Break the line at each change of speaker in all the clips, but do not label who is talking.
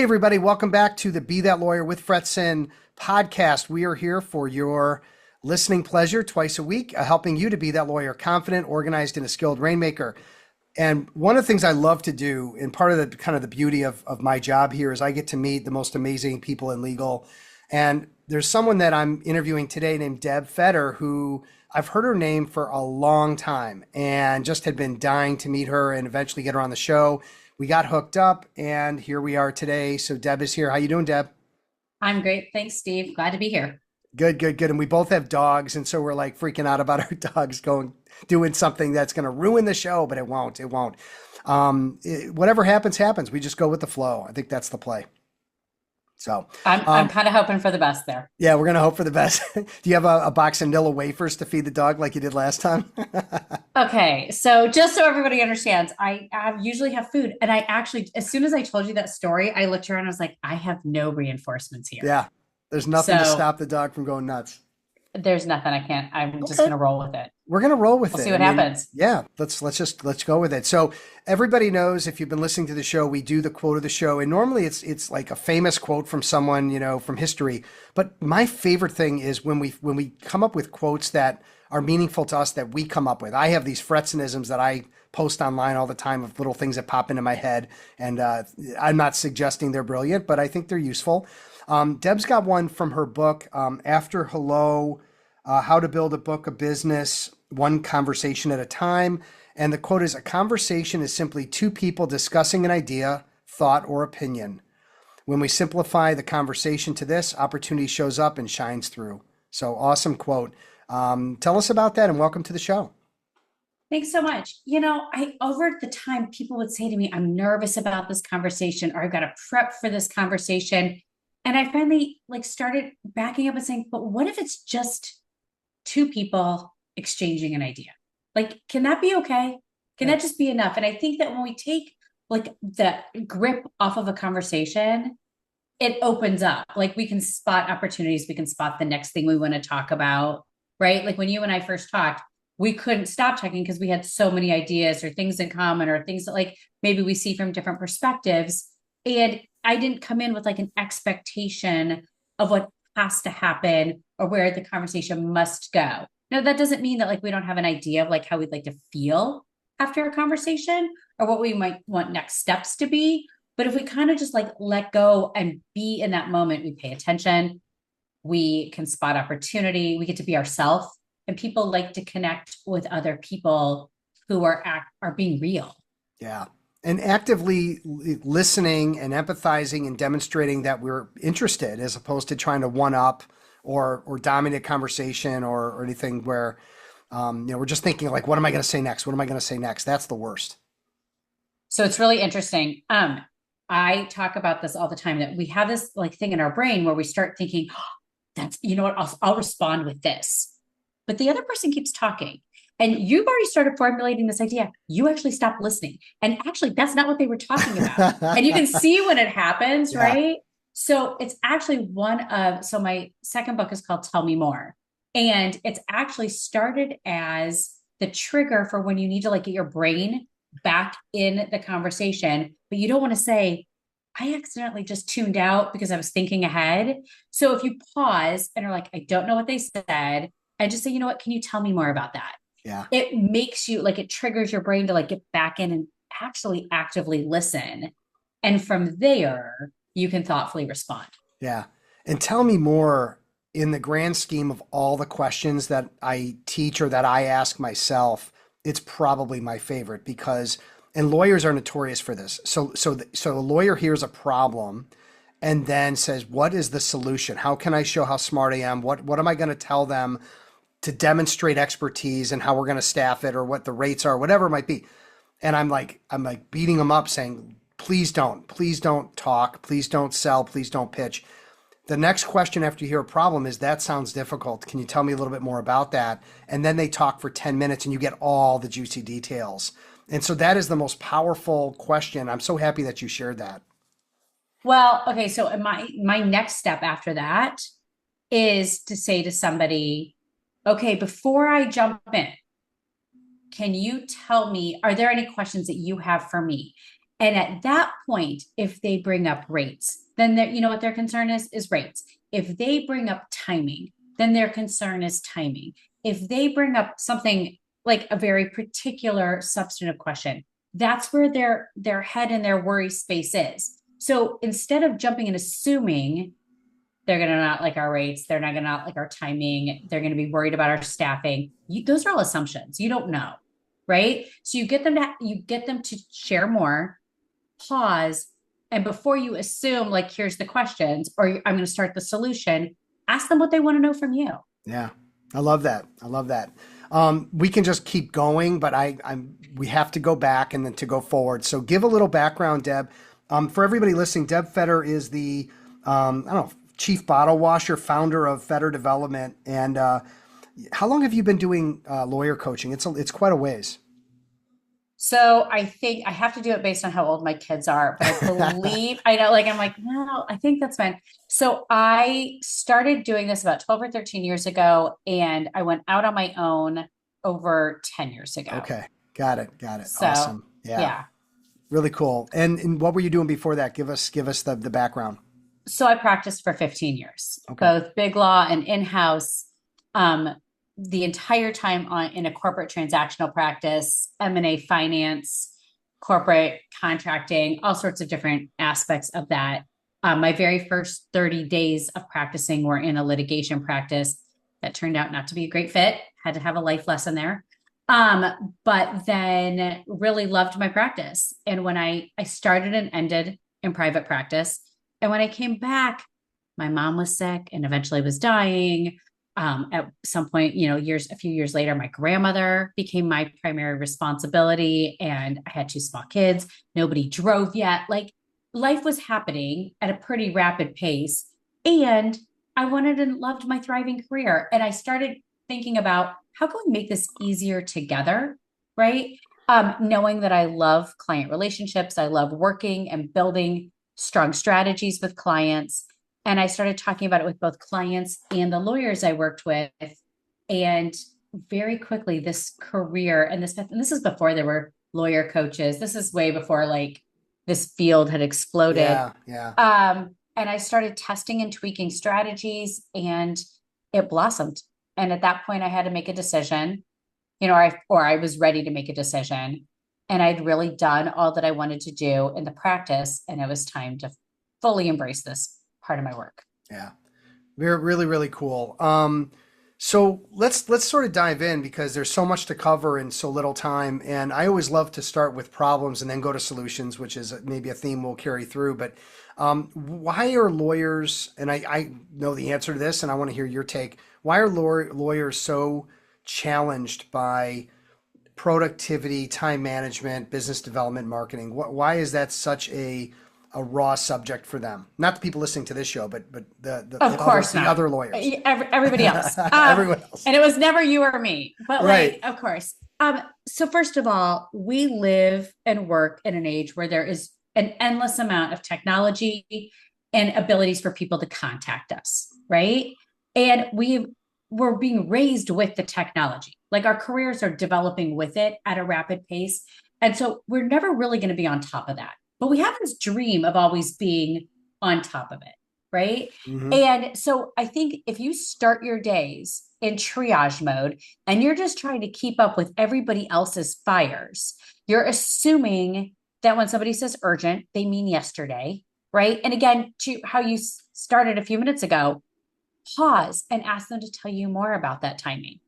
everybody. Welcome back to the Be That Lawyer with Fretzin podcast. We are here for your listening pleasure twice a week, helping you to be that lawyer, confident, organized, and a skilled rainmaker. And one of the things I love to do, and part of the kind of the beauty of my job here, is I get to meet the most amazing people in legal. And there's someone that I'm interviewing today named Deb Fetter, who I've heard her name for a long time and just had been dying to meet her and eventually get her on the show. We got hooked up and here we are today. So Deb is here. How you doing, Deb?
I'm great. Thanks, Steve. Glad to be here.
Good, good, good. And we both have dogs. And so we're like freaking out about our dogs doing something that's going to ruin the show, but it won't. It won't. Whatever happens, happens. We just go with the flow. I think that's the play. So
I'm kind of hoping for the best there.
yeah, we're going to hope for the best. Do you have a box of Nilla wafers to feed the dog like you did last time?
Okay, so just so everybody understands, I usually have food, and I actually, as soon as I told you that story, I looked around and I was like, I have no reinforcements here.
Yeah, there's nothing to
So
stop the dog from going nuts.
there's nothing I can't. I'm just
Okay.
gonna roll with it.
We're gonna roll with
We'll
it.
see what happens.
Yeah, let's go with it. So everybody knows, if you've been listening to the show, we do the quote of the show, and normally it's like a famous quote from someone, from history. But my favorite thing is when we come up with quotes that are meaningful to us, that we come up with. I have these Fretzinisms that I post online all the time of little things that pop into my head, and I'm not suggesting they're brilliant, but I think they're useful. Deb's got one from her book, After Hello, How to Build a Book of Business, One Conversation at a Time. And the quote is, a conversation is simply two people discussing an idea, thought, or opinion. When we simplify the conversation to this, opportunity shows up and shines through. So awesome quote. Tell us about that and welcome to the show.
Thanks so much. I over the time people would say to me, I'm nervous about this conversation, or I've got to prep for this conversation. And I finally started backing up and saying, but what if it's just two people exchanging an idea? Can that be okay? Can
Yeah.
that just be enough? And I think that when we take the grip off of a conversation, it opens up. We can spot opportunities. We can spot the next thing we want to talk about, right? Like when you and I first talked, we couldn't stop talking because we had so many ideas or things in common or things that maybe we see from different perspectives. And I didn't come in with an expectation of what has to happen or where the conversation must go. Now, that doesn't mean that we don't have an idea of how we'd like to feel after a conversation or what we might want next steps to be. But if we kind of just let go and be in that moment, we pay attention, we can spot opportunity, we get to be ourselves, and people like to connect with other people who are being real.
Yeah. And actively listening and empathizing and demonstrating that we're interested, as opposed to trying to one up or dominate conversation or anything where, we're just thinking what am I going to say next? What am I going to say next? That's the worst.
So it's really interesting. I talk about this all the time, that we have this thing in our brain where we start thinking, oh, that's, what, I'll respond with this. But the other person keeps talking. And you've already started formulating this idea. You actually stopped listening. And actually, that's not what they were talking about. And you can see when it happens,
Yeah.
right? So it's actually so my second book is called Tell Me More. And it's actually started as the trigger for when you need to get your brain back in the conversation, but you don't want to say, I accidentally just tuned out because I was thinking ahead. So if you pause and are I don't know what they said, and just say, you know what, can you tell me more about that?
Yeah.
It makes you it triggers your brain to get back in and actually actively listen. And from there, you can thoughtfully respond.
Yeah. And tell me more, in the grand scheme of all the questions that I teach or that I ask myself, it's probably my favorite because, and lawyers are notorious for this. So a lawyer hears a problem and then says, what is the solution? How can I show how smart I am? What am I going to tell them to demonstrate expertise and how we're going to staff it or what the rates are, whatever it might be. And I'm beating them up saying, please don't talk. Please don't sell. Please don't pitch. The next question after you hear a problem is, that sounds difficult. Can you tell me a little bit more about that? And then they talk for 10 minutes and you get all the juicy details. And so that is the most powerful question. I'm so happy that you shared that.
Well, okay. So my next step after that is to say to somebody, okay, before I jump in, can you tell me, are there any questions that you have for me? And at that point, if they bring up rates, then you know what their concern is rates. If they bring up timing, then their concern is timing. If they bring up something like a very particular substantive question, that's where their head and their worry space is. So instead of jumping and assuming they're going to not like our rates, they're not going to not like our timing, they're going to be worried about our staffing, those are all assumptions. You don't know, right? So you get them to share more, pause, and before you assume like here's the questions or I'm going to start the solution, ask them what they want to know from you.
Yeah, I love that. I love that. We can just keep going, but we have to go back and then to go forward. So give a little background, Deb. For everybody listening, Deb Fetter is the I don't know, chief bottle washer, founder of Fetter Development. And how long have you been doing lawyer coaching? It's quite a ways.
So I think I have to do it based on how old my kids are, but I believe I know, like, I'm like, no, I think that's fine. So I started doing this about 12 or 13 years ago, and I went out on my own over 10 years ago.
Okay, got it, got it.
So
Awesome. Yeah,
yeah.
really cool. And what were you doing before that? Give us the background.
So I practiced for 15 years,
Okay.
both big law and in-house, um, the entire time in a corporate transactional practice, M&A finance, corporate contracting, all sorts of different aspects of that. My very first 30 days of practicing were in a litigation practice that turned out not to be a great fit. Had to have a life lesson there. But then really loved my practice. And when I started and ended in private practice, and when I came back, my mom was sick and eventually was dying. At some point, a few years later, my grandmother became my primary responsibility, and I had two small kids. Nobody drove yet. Like life was happening at a pretty rapid pace. And I wanted and loved my thriving career. And I started thinking about how can we make this easier together, right? Knowing that I love client relationships, I love working and building strong strategies with clients. And I started talking about it with both clients and the lawyers I worked with. And very quickly, this career and this is before there were lawyer coaches. This is way before like this field had exploded.
Yeah, yeah.
And I started testing and tweaking strategies, and it blossomed. And at that point, I had to make a decision, or I was ready to make a decision. And I'd really done all that I wanted to do in the practice, and it was time to fully embrace this part of my work.
Yeah. Really, really cool. So let's sort of dive in because there's so much to cover in so little time. And I always love to start with problems and then go to solutions, which is maybe a theme we'll carry through. But why are lawyers, and I know the answer to this, and I want to hear your take. Why are lawyers so challenged by productivity, time management, business development, marketing? Why is that such a raw subject for them? Not the people listening to this show, but
Of course
the
not.
other lawyers,
Everybody else.
everyone else.
And it was never you or me, but
Right.
like, of course. So first of all, we live and work in an age where there is an endless amount of technology and abilities for people to contact us, right? And we're being raised with the technology. Like our careers are developing with it at a rapid pace. And so we're never really going to be on top of that. But we have this dream of always being on top of it, right?
Hmm.
And so I think if you start your days in triage mode and you're just trying to keep up with everybody else's fires, you're assuming that when somebody says urgent, they mean yesterday, right? And again, to how you started a few minutes ago, pause and ask them to tell you more about that timing,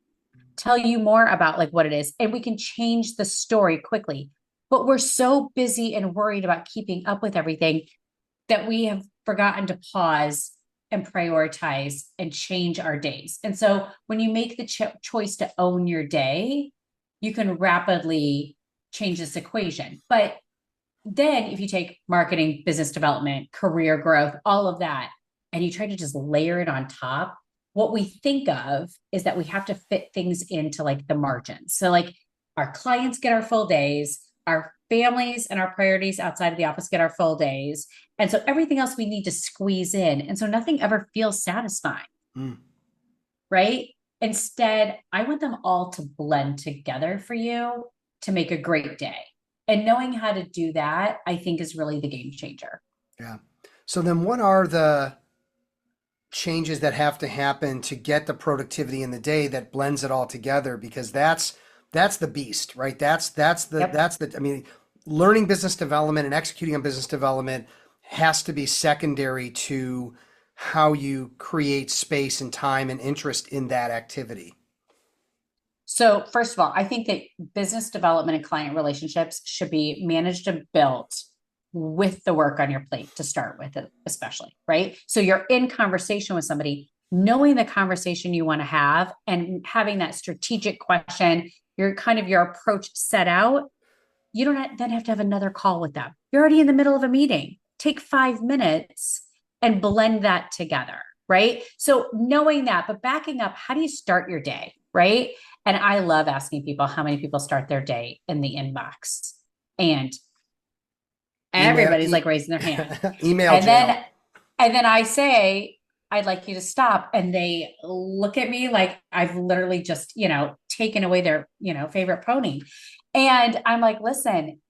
tell you more about like what it is, and we can change the story quickly. But we're so busy and worried about keeping up with everything that we have forgotten to pause and prioritize and change our days. And so when you make the choice to own your day, you can rapidly change this equation. But then if you take marketing, business development, career growth, all of that, and you try to just layer it on top, what we think of is that we have to fit things into like the margins. So like our clients get our full days, our families and our priorities outside of the office get our full days. And so everything else we need to squeeze in. And so nothing ever feels satisfying,
Mm.
right? Instead, I want them all to blend together for you to make a great day. And knowing how to do that, I think is really the game changer.
Yeah. So then what are the changes that have to happen to get the productivity in the day that blends it all together? Because that's the beast, right?
Yep.
I mean, learning business development and executing on business development has to be secondary to how you create space and time and interest in that activity.
So, first of all, I think that business development and client relationships should be managed and built with the work on your plate to start with, especially, right? So, you're in conversation with somebody, knowing the conversation you want to have and having that strategic question, your approach set out. You don't then have to have another call with them. You're already in the middle of a meeting. Take 5 minutes and blend that together, right? So knowing that, but backing up, how do you start your day, right? And I love asking people how many people start their day in the inbox. And
Email,
everybody's like raising their hand.
email
And
jail.
then and then I say, I'd like you to stop. And they look at me like I've literally just, taken away their, favorite pony. And I'm like, listen,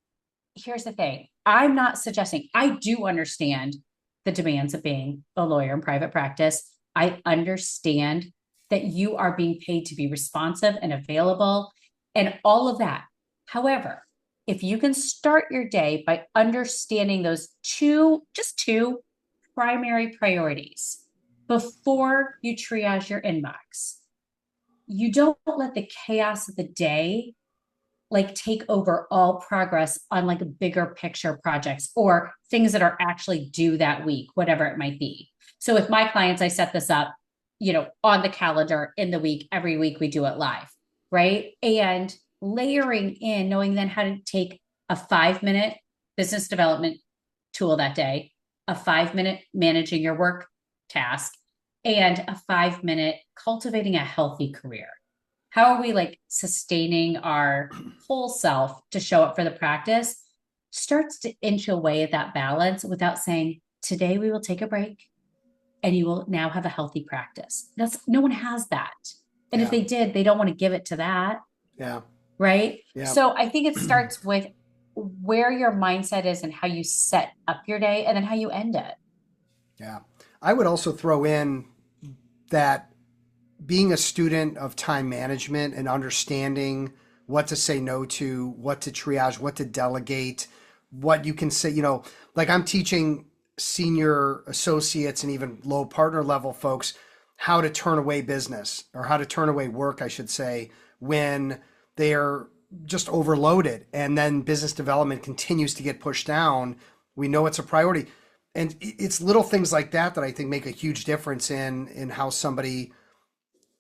here's the thing. I'm not suggesting, I do understand the demands of being a lawyer in private practice. I understand that you are being paid to be responsive and available and all of that. However, if you can start your day by understanding those just two primary priorities before you triage your inbox, you don't let the chaos of the day like take over all progress on like bigger picture projects or things that are actually due that week, whatever it might be. So with my clients, I set this up, on the calendar in the week. Every week we do it live, right? And layering in, knowing then how to take a 5 minute business development tool that day, a 5 minute managing your work task, and a 5 minute cultivating a healthy career. How are we like sustaining our whole self to show up for the practice? Starts to inch away at that balance without saying, today we will take a break and you will now have a healthy practice. That's no one has that. And if
Yeah.
they did, they don't want to give it to that.
Yeah.
Right.
Yeah.
So I think it starts with where your mindset is and how you set up your day and then how you end it.
Yeah. I would also throw in that being a student of time management and understanding what to say no to, what to triage, what to delegate, what you can say, like I'm teaching senior associates and even low partner level folks how to turn away business or how to turn away work, I should say, when they are just overloaded and then business development continues to get pushed down. We know it's a priority. And it's little things like that that I think make a huge difference in how somebody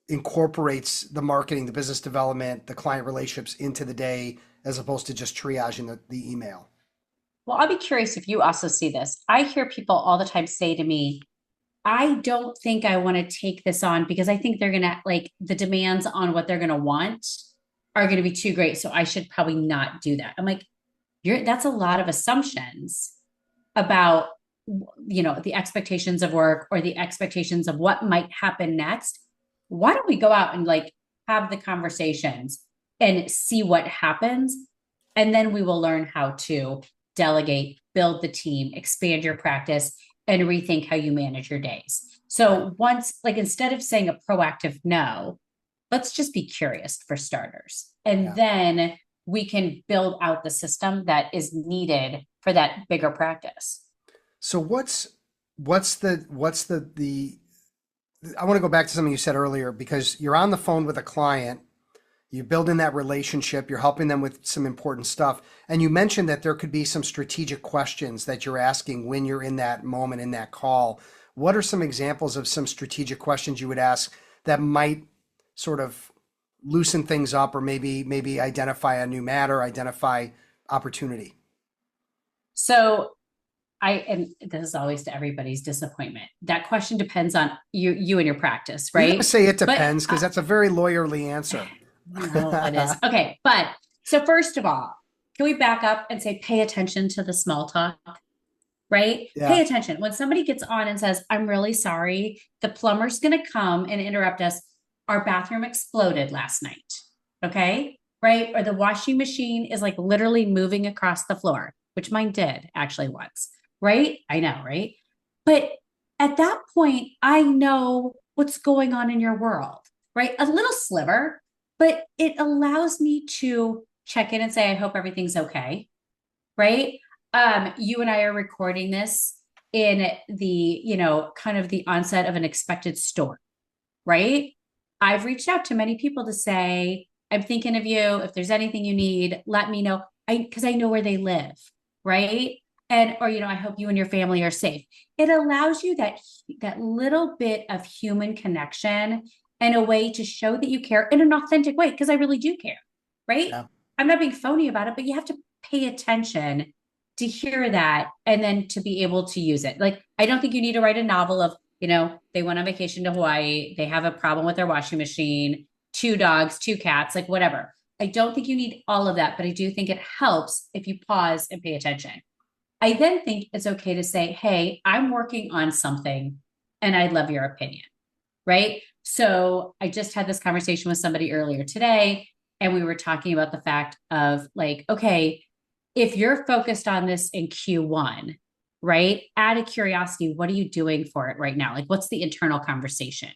incorporates the marketing, the business development, the client relationships into the day as opposed to just triaging the email.
Well, I'll be curious if you also see this. I hear people all the time say to me, I don't think I want to take this on because I think they're going to like the demands on what they're going to want are going to be too great. So I should probably not do that. I'm like, that's a lot of assumptions about, the expectations of work or the expectations of what might happen next. Why don't we go out and like have the conversations and see what happens? And then we will learn how to delegate, build the team, expand your practice, and rethink how you manage your days. So once, like, instead of saying a proactive no, let's just be curious for starters. And
Yeah.
then we can build out the system that is needed for that bigger practice.
So what's the I want to go back to something you said earlier because you're on the phone with a client, you're building that relationship, you're helping them with some important stuff. And you mentioned that there could be some strategic questions that you're asking when you're in that moment, in that call. What are some examples of some strategic questions you would ask that might sort of loosen things up or maybe identify a new matter, identify opportunity?
So and this is always to everybody's disappointment. That question depends on you and your practice,
You're going to
right?
say it
But
depends because that's a very lawyerly answer.
no, it is. Okay. But so first of all, can we back up and say, pay attention to the small talk, right? Pay
Yeah.
attention. When somebody gets on and says, I'm really sorry, the plumber's going to come and interrupt us. Our bathroom exploded last night. Okay. right? Or the washing machine is like literally moving across the floor, which mine did actually once, right? I know, right? But at that point, I know what's going on in your world, right? A little sliver, but it allows me to check in and say, I hope everything's okay, right? You and I are recording this in the, kind of the onset of an expected storm, right? I've reached out to many people to say, I'm thinking of you. If there's anything you need, let me know. Because I know where they live, right? And, or, I hope you and your family are safe. It allows you that little bit of human connection and a way to show that you care in an authentic way, because I really do care, right?
Yeah.
I'm not being phony about it, but you have to pay attention to hear that and then to be able to use it. Like, I don't think you need to write a novel of, they went on vacation to Hawaii, they have a problem with their washing machine, two dogs, two cats, like whatever. I don't think you need all of that, but I do think it helps if you pause and pay attention. I then think it's okay to say, hey, I'm working on something and I'd love your opinion, right? So I just had this conversation with somebody earlier today, and we were talking about the fact of like, okay, if you're focused on this in Q1, right? Out of curiosity, what are you doing for it right now? Like, what's the internal conversation?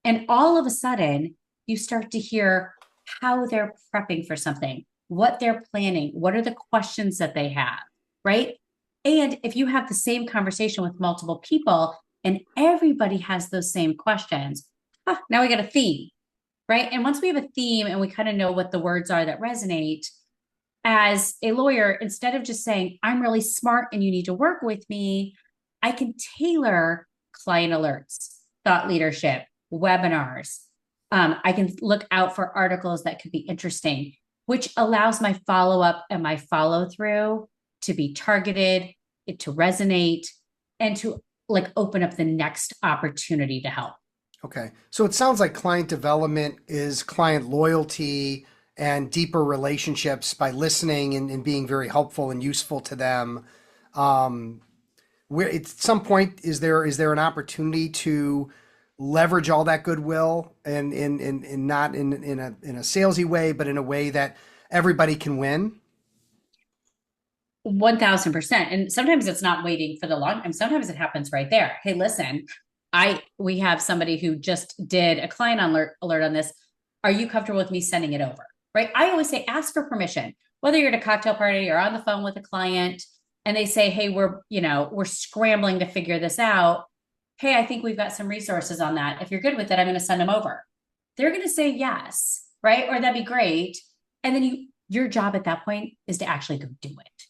And all of a sudden, you start to hear how they're prepping for something, what they're planning, what are the questions that they have, right? And if you have the same conversation with multiple people and everybody has those same questions, now we got a theme, right? And once we have a theme and we kind of know what the words are that resonate, as a lawyer, instead of just saying, I'm really smart and you need to work with me, I can tailor client alerts, thought leadership, webinars. I can look out for articles that could be interesting, which allows my follow up and my follow through to be targeted, it to resonate, and to like open up the next opportunity to help.
Okay. So it sounds like client development is client loyalty and deeper relationships by listening and being very helpful and useful to them. Um, where at some point is there an opportunity to leverage all that goodwill and in not in a salesy way, but in a way that everybody can win?
1000%. And sometimes it's not waiting for the long time. Sometimes it happens right there. Hey, listen, we have somebody who just did a client alert on this. Are you comfortable with me sending it over? Right. I always say ask for permission, whether you're at a cocktail party or on the phone with a client and they say, hey, we're scrambling to figure this out. Hey, I think we've got some resources on that. If you're good with it, I'm going to send them over. They're going to say yes, right? Or that'd be great. And then your job at that point is to actually go do it.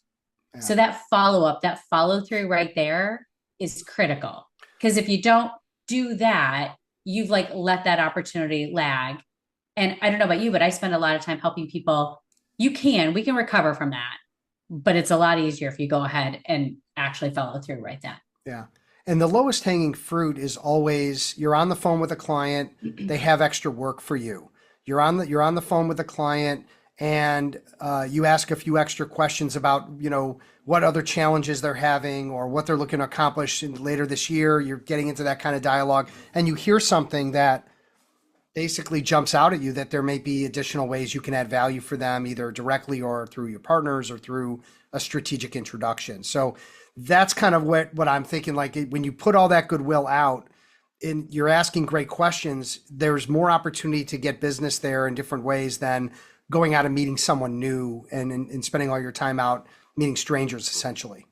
Yeah.
So that follow up, that follow through right there is critical. Because if you don't do that, you've like let that opportunity lag. And I don't know about you, but I spend a lot of time helping people. We can recover from that, but it's a lot easier if you go ahead and actually follow through right then.
Yeah. And the lowest hanging fruit is always you're on the phone with a client, they have extra work for you. You're on the phone with a client and you ask a few extra questions about, what other challenges they're having or what they're looking to accomplish later this year. You're getting into that kind of dialogue and you hear something that basically jumps out at you that there may be additional ways you can add value for them, either directly or through your partners or through a strategic introduction. So that's kind of what I'm thinking. Like when you put all that goodwill out and you're asking great questions, there's more opportunity to get business there in different ways than going out and meeting someone new and spending all your time out meeting strangers essentially.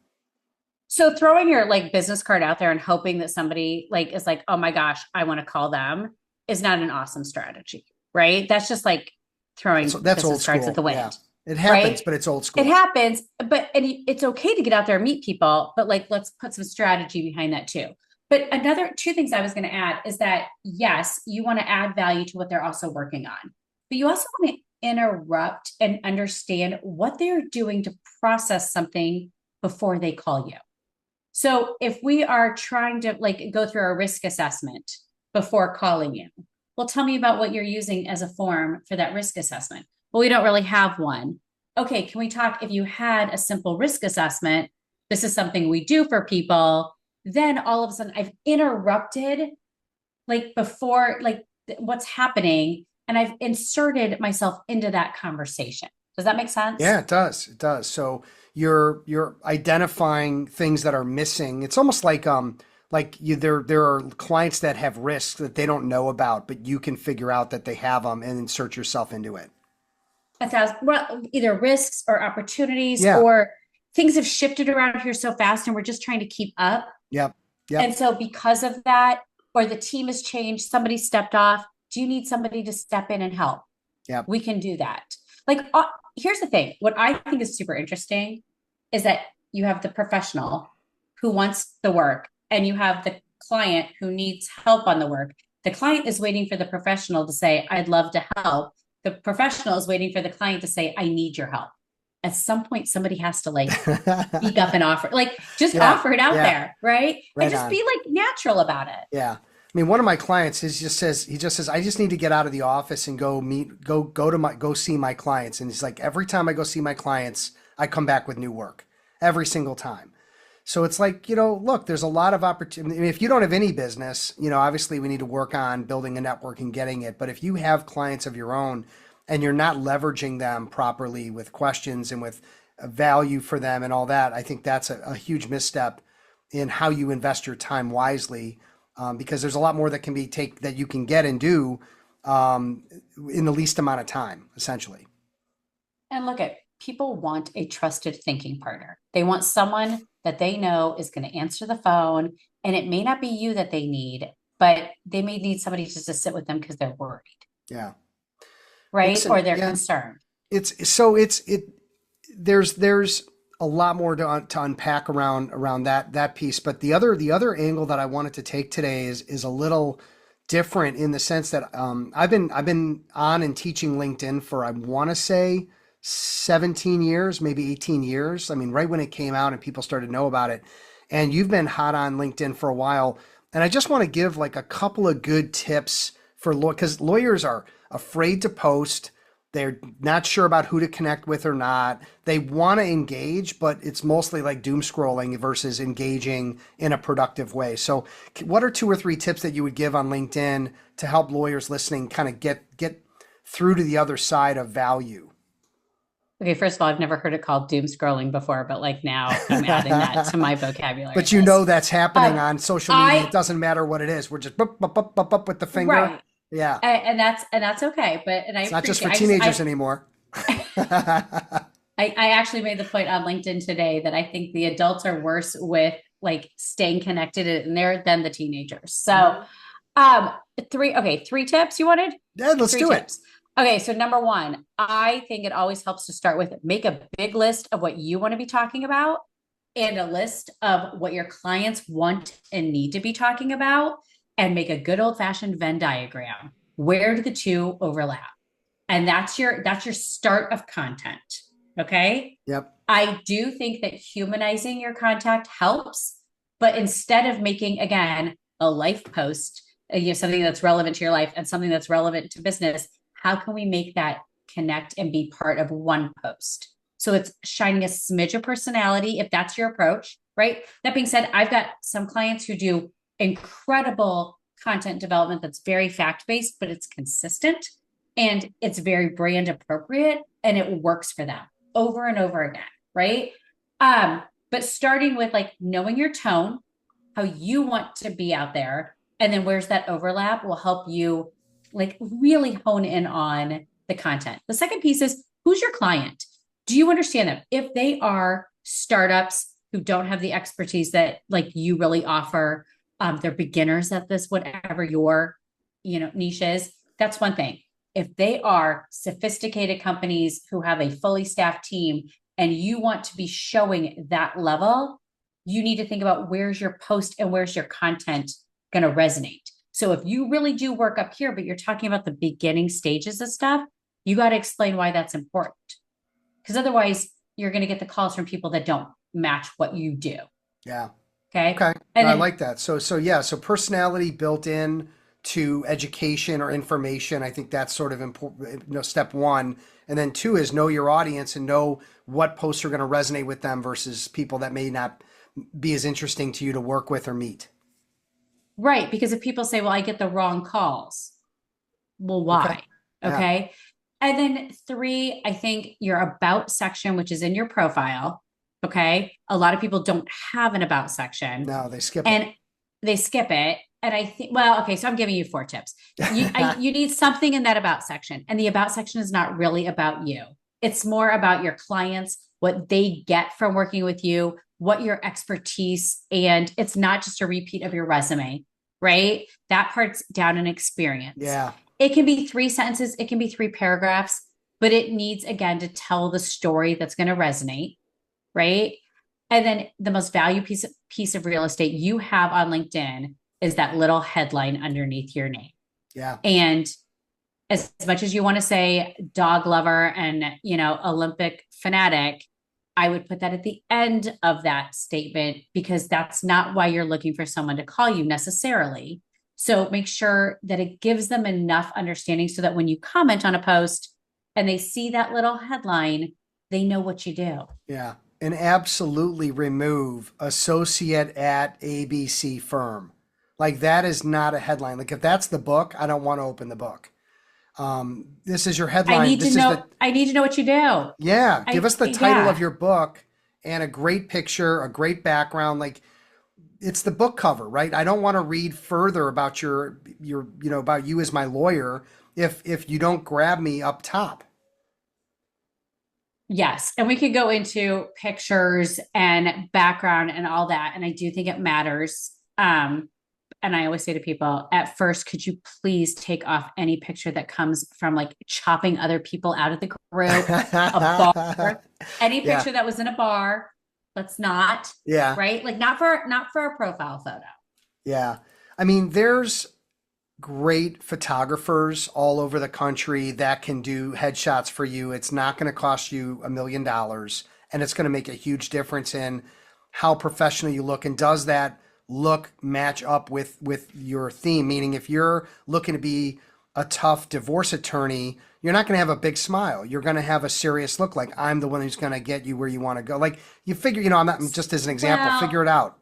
So throwing your like business card out there and hoping that somebody like is like, oh my gosh, I want to call them is not an awesome strategy, right? That's just like
That's,
throwing
that's old
business cards at
school.
the
Yeah.
wind,
It happens,
right?
but it's old
It
school.
happens, but and it's okay to get out there and meet people, but like let's put some strategy behind that too. But another two things I was going to add is that yes, you want to add value to what they're also working on, but you also want to interrupt and understand what they're doing to process something before they call you. So if we are trying to like go through a risk assessment before calling you, well, tell me about what you're using as a form for that risk assessment. Well, we don't really have one. Okay, can we talk if you had a simple risk assessment? This is something we do for people. Then all of a sudden I've interrupted like before, like what's happening. and I've inserted myself into that conversation. Does that make sense?
Yeah, it does. It does. So you're identifying things that are missing. It's almost like you there are clients that have risks that they don't know about, but you can figure out that they have them and insert yourself into it.
Well, either risks or opportunities,
Yeah.
or things have shifted around here so fast and we're just trying to keep up.
Yep.
And
Yep.
so because of that, or the team has changed, somebody stepped off. Do you need somebody to step in and help?
Yep.
We can do that. Like, here's the thing. What I think is super interesting is that you have the professional who wants the work and you have the client who needs help on the work. The client is waiting for the professional to say, I'd love to help. The professional is waiting for the client to say, I need your help. At some point, somebody has to like speak up and offer, like just
Yeah.
offer it out
Yeah.
there, right? And
Right
just
on.
be like natural about it.
Yeah. I mean, one of my clients he just says, I just need to get out of the office and go see my clients. And he's like, every time I go see my clients, I come back with new work every single time. So it's like, look, there's a lot of opportunity. I mean, if you don't have any business, obviously we need to work on building a network and getting it. But if you have clients of your own and you're not leveraging them properly with questions and with value for them and all that, I think that's a huge misstep in how you invest your time wisely, because there's a lot more that you can get and do um, in the least amount of time, essentially.
And look at people want a trusted thinking partner. They want someone that they know is going to answer the phone. And it may not be you that they need, but they may need somebody just to sit with them because they're worried,
Yeah.
right?
Listen,
Or they're
yeah,
concerned.
it's there's a lot more to unpack around that piece. But the other angle that I wanted to take today is a little different in the sense that I've been on and teaching LinkedIn for, I want to say, 17 years, maybe 18 years. I mean, right when it came out and people started to know about it. And you've been hot on LinkedIn for a while. And I just want to give like a couple of good tips for because lawyers are afraid to post. They're not sure about who to connect with or not. They want to engage, but it's mostly like doom scrolling versus engaging in a productive way. So, what are two or three tips that you would give on LinkedIn to help lawyers listening kind of get through to the other side of value?
Okay, first of all, I've never heard it called doom scrolling before, but like now I'm adding that to my vocabulary
But
list.
that's happening on social media. It
I
doesn't matter what it is. We're just bup, bup, bup, bup, bup with the finger.
right.
Yeah.
And that's okay. But and I
It's not just for
appreciate
teenagers anymore.
I actually made the point on LinkedIn today that I think the adults are worse with like staying connected in there than the teenagers. So um three tips you wanted?
Yeah, let's
Three
do it.
tips. Okay, so number one, I think it always helps to start with make a big list of what you want to be talking about and a list of what your clients want and need to be talking about, and make a good old-fashioned Venn diagram. Where do the two overlap? And that's your start of content. Okay.
Yep.
I do think that humanizing your contact helps, but instead of making again a life post, something that's relevant to your life and something that's relevant to business, how can we make that connect and be part of one post? So it's shining a smidge of personality if that's your approach, right? That being said, I've got some clients who do incredible content development that's very fact based, but it's consistent and it's very brand appropriate and it works for them over and over again, right? But starting with like knowing your tone, how you want to be out there, and then where's that overlap will help you like really hone in on the content. The second piece is who's your client? Do you understand them? If they are startups who don't have the expertise that like you really offer, they're beginners at this, whatever your niche is, that's one thing. If they are sophisticated companies who have a fully staffed team and you want to be showing that level, you need to think about where's your post and where's your content going to resonate. So if you really do work up here, but you're talking about the beginning stages of stuff, you got to explain why that's important. Because otherwise, you're going to get the calls from people that don't match what you do.
Yeah.
Okay.
Okay.
And
I
then,
like that. So yeah, so personality built in to education or information. I think that's sort of important, step one. And then two is know your audience and know what posts are going to resonate with them versus people that may not be as interesting to you to work with or meet.
right. Because if people say, well, I get the wrong calls, well,
Okay.
why?
Yeah.
Okay. And then three, I think your about section, which is in your profile. Okay. A lot of people don't have an about section
No, they skip it.
and they skip it. And I think, well, okay, so I'm giving you 4 tips. You need something in that about section. And the about section is not really about you. It's more about your clients, what they get from working with you, what your expertise, and it's not just a repeat of your resume, right? That part's down in experience.
Yeah.
It can be 3 sentences, it can be 3 paragraphs, but it needs, again, to tell the story that's going to resonate, right? And then the most valuable piece of real estate you have on LinkedIn is that little headline underneath your name.
Yeah.
And as much as you want to say dog lover and, Olympic fanatic, I would put that at the end of that statement because that's not why you're looking for someone to call you necessarily. So make sure that it gives them enough understanding so that when you comment on a post and they see that little headline, they know what you do.
Yeah. And absolutely remove associate at ABC firm. Like that is not a headline. Like if that's the book, I don't want to open the book. This is your headline. This is the,
I need to know what you do.
yeah, give us the title of
Yeah.
your book and a great picture, a great background. Like it's the book cover, right? I don't want to read further about about you as my lawyer if you don't grab me up top.
Yes. And we could go into pictures and background and all that. And I do think it matters. And I always say to people, at first, could you please take off any picture that comes from like chopping other people out of the group, a bar, any
Yeah.
picture that was in a bar. Let's not,
Yeah.
right? Like not for a profile photo.
Yeah. I mean, there's great photographers all over the country that can do headshots for you. It's not going to cost you $1 million and it's going to make a huge difference in how professional you look. And does that look match up with your theme? Meaning if you're looking to be a tough divorce attorney, you're not going to have a big smile. You're going to have a serious look like I'm the one who's going to get you where you want to go. Like you figure, I'm not just as an example,
Well,
figure it out.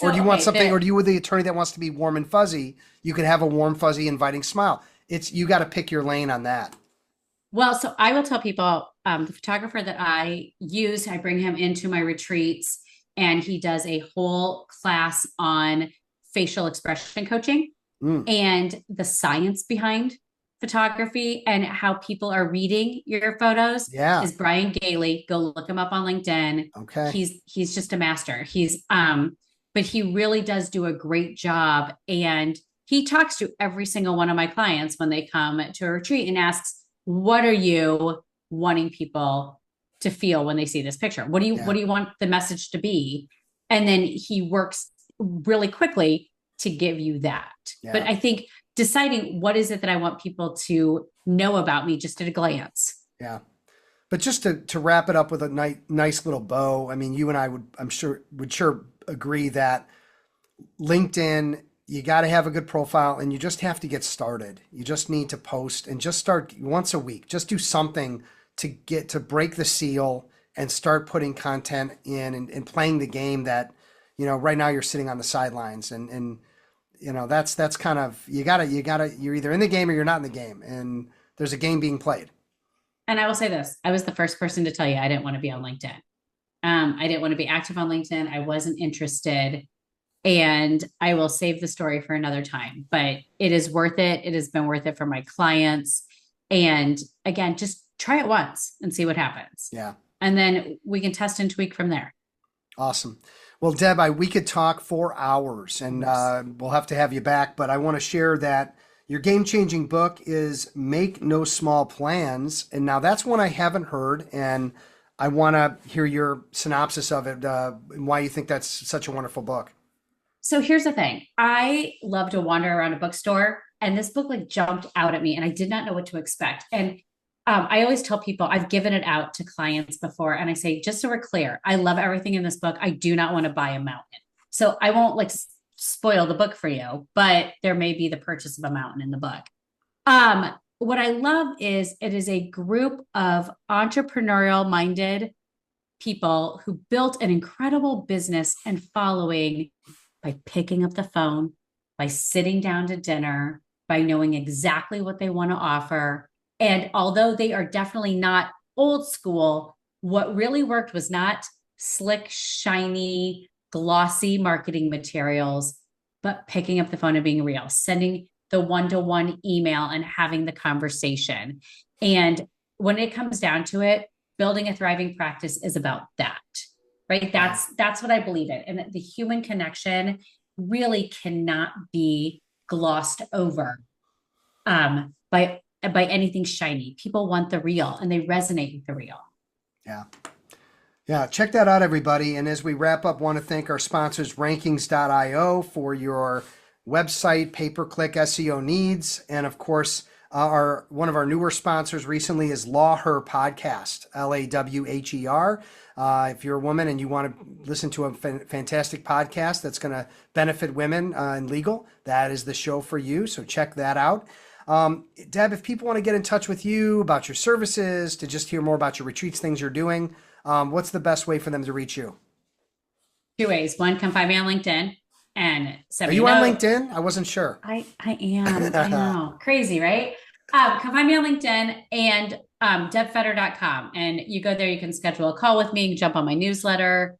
Or
so
do you want
okay,
something, or do you with the attorney that wants to be warm and fuzzy? You can have a warm, fuzzy, inviting smile. You got to pick your lane on that.
so I will tell people the photographer that I use, I bring him into my retreats, and he does a whole class on facial expression coaching
Mm,
and the science behind photography and how people are reading your photos.
yeah.
Is Brian Gailey. Go look him up on LinkedIn.
Okay.
He's just a master. But he really does do a great job. And he talks to every single one of my clients when they come to a retreat and asks, what are you wanting people to feel when they see this picture?
Yeah.
What do you want the message to be? And then he works really quickly to give you that. But
Yeah.
I think deciding what is it that I want people to know about me just at a glance.
Yeah. But just to wrap it up with a nice little bow, I mean, you and I would sure agree that LinkedIn, you got to have a good profile and you just have to get started. You just need to post and just start once a week. Just do something to break the seal and start putting content in and playing the game that, right now you're sitting on the sidelines and that's kind of, you're either in the game or you're not in the game and there's a game being played.
And I will say this, I was the first person to tell you I didn't want to be on LinkedIn. I didn't want to be active on LinkedIn. I wasn't interested. And I will save the story for another time, but it is worth it. It has been worth it for my clients. And again, just try it once and see what happens.
Yeah.
And then we can test and tweak from there.
Awesome. Well, Deb, we could talk for hours and we'll have to have you back, but I want to share that your game-changing book is Make No Small Plans. And now that's one I haven't heard, and I want to hear your synopsis of it and why you think that's such a wonderful book.
So here's the thing. I love to wander around a bookstore, and this book like jumped out at me and I did not know what to expect. And I always tell people I've given it out to clients before, and I say, just so we're clear, I love everything in this book. I do not want to buy a mountain. So I won't like spoil the book for you, but there may be the purchase of a mountain in the book. What I love is it is a group of entrepreneurial minded people who built an incredible business and following by picking up the phone, by sitting down to dinner, by knowing exactly what they want to offer, And although they are definitely not old school, what really worked was not slick, shiny, glossy marketing materials, but picking up the phone and being real, sending the one-to-one email and having the conversation. And when it comes down to it, building a thriving practice is about that, right? That's what I believe in. And the human connection really cannot be glossed over by anything shiny. People want the real and they resonate with the real.
Yeah. Yeah, check that out, everybody. And as we wrap up, want to thank our sponsors, rankings.io, for your website pay-per-click SEO needs. And of course, one of our newer sponsors recently is Law Her Podcast, LAWHER. If you're a woman and you want to listen to a fantastic podcast that's going to benefit women in legal, that is the show for you. So check that out. Deb, if people want to get in touch with you about your services, to just hear more about your retreats, things you're doing, what's the best way for them to reach you?
2 ways. One, come find me on LinkedIn and send
Are
me
you
a
on
note.
LinkedIn? I wasn't sure.
I am. I know. Crazy, right? Come find me on LinkedIn and debfetter.com. And you go there, you can schedule a call with me, jump on my newsletter.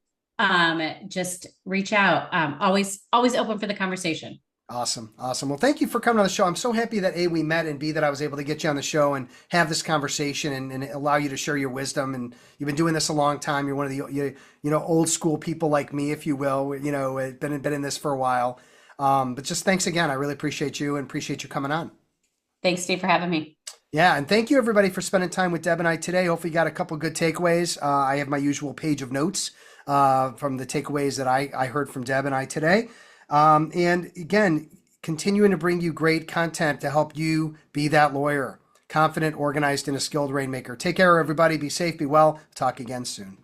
Just reach out. Always open for the conversation.
Awesome. Awesome. Well, thank you for coming on the show. I'm so happy that A, we met, and B, that I was able to get you on the show and have this conversation and allow you to share your wisdom. And you've been doing this a long time. You're one of the, old school people like me, if you will, been in this for a while. But just thanks again. I really appreciate you and appreciate you coming on.
Thanks, Steve, for having me.
Yeah. And thank you everybody for spending time with Deb and I today. Hopefully you got a couple good takeaways. I have my usual page of notes from the takeaways that I heard from Deb and I today. And again, continuing to bring you great content to help you be that lawyer, confident, organized, and a skilled rainmaker. Take care, everybody. Be safe, be well. Talk again soon.